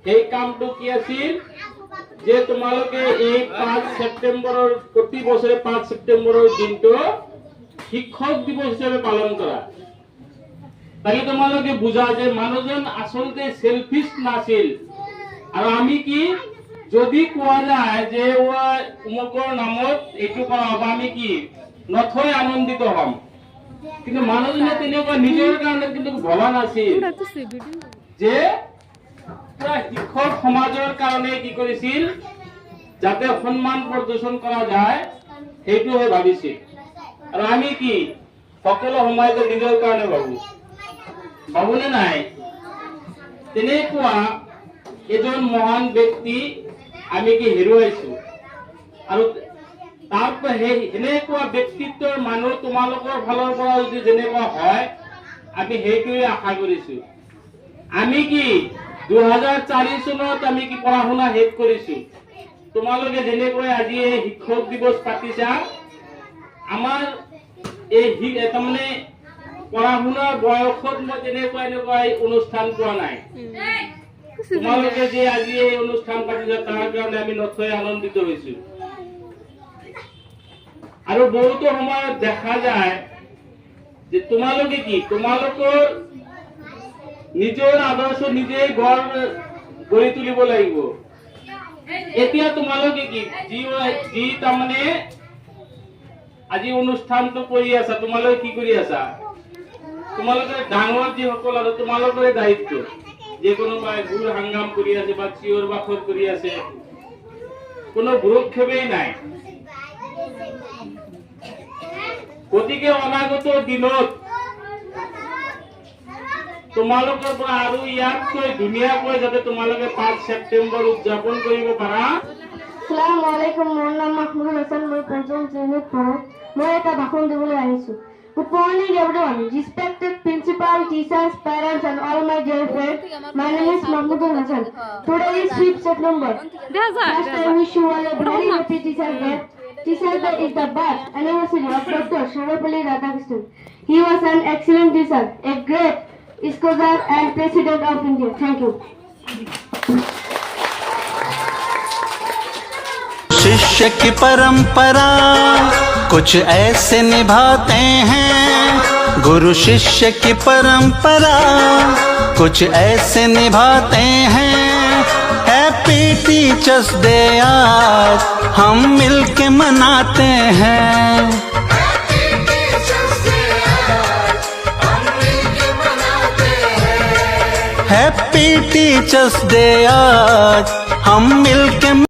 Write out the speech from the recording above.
সেই কামটো কি আছিল যে তোমালোকে এই 5 সেপ্টেম্বৰৰ প্ৰতি বছৰে 5 সেপ্টেম্বৰৰ দিনটো শিক্ষক দিৱস হিচাপে পালন কৰা। তাকে তোমালোকে বুজা যে মানুহজন আচলতে সেলফিশ নাছিল। আৰু আমি কি যদি কোৱা যায় যে উমুকৰ নামত এইটো কৰা হ'ব, আমি কি নথৈ আনন্দিত হ'ম। কিন্তু মানুহজনে তেনেকুৱা নিজৰ কাৰণে কিন্তু ভবা নাছিল যে শিক্ষক সমাজৰ কাৰণে কি কৰিছিল, যাতে সন্মান প্ৰদৰ্শন কৰা যায় সেইটোহে ভাবিছিল। আৰু আমি কি সকলো সময়তে নিজৰ কাৰণে ভাবোনে নাই? তেনেকুৱা এজন মহান ব্যক্তি আমি কি হেৰুৱাইছো। আৰু তাৰ এনেকুৱা ব্যক্তিত্বৰ মানুহ তোমালোকৰ ফালৰ পৰা যদি যেনেকুৱা হয় আমি সেইটোৱে আশা কৰিছো। আমি কি 2004 চনত আমি কি পঢ়া শুনা শেষ কৰিছো। তোমালোকে যেনেকৈ আজি এই শিক্ষক দিৱস পাতিছা, আমাৰ এই তাৰমানে পঢ়া শুনাৰ বয়সত মই তেনেকুৱা এনেকুৱা অনুষ্ঠান পোৱা নাই। তোমালোকে যে আজি এই অনুষ্ঠান পাতিছা তাৰ কাৰণে আমি নথৈ আনন্দিত হৈছো। আৰু বহুতো সময়ত দেখা যায় যে তোমালোকে কি তোমালোকৰ নিজৰ আদৰ্শ নিজে গঢ়ি তুলিব লাগিব। এতিয়া তোমালোকে কি যি তাৰমানে আজি অনুষ্ঠানটো কৰি আছা, তোমালোকে কি কৰি আছা? তোমালোকে ডাঙৰ যিসকল আৰু তোমালোকৰে দায়িত্ব। যে কোনোবাই গুৰ হাংগাম কৰি আছে বা চিঞৰ বাখৰ কৰি আছে, কোনো ভ্ৰক্ষেপেই নাই। গতিকে অনাগত দিনত তোমালোকৰ পৰা আৰু ইয়াতকৈ ধুনীয়াকৈ যাতে তোমালোকে 5 সেপ্টেম্বৰ উদযাপন কৰিব পাৰা। আসসালামু আলাইকুম, মোৰ নাম মাহমুদুল হাসান, মই পঞ্চম শ্ৰেণীত পঢ়ো। মই এটা ভাষণ দিবলৈ আহিছো। Good morning everyone, respected principal, teachers, parents and all my dear friends. My name is Mahmudul Hasan. Today is 5th September. First I wish you all a very happy Teachers Day. Teachers Day is the birth anniversary of Dr. Sarvepalli Radhakrishnan. He was an excellent teacher, a great scholar and President of India. Thank you. शिष्य की परंपरा कुछ ऐसे निभाते हैं, गुरु शिष्य की परंपरा कुछ ऐसे निभाते हैं। हैप्पी टीचर्स डे आज हम मिलके मनाते हैं। हैप्पी टीचर्स डे आज हम मिलके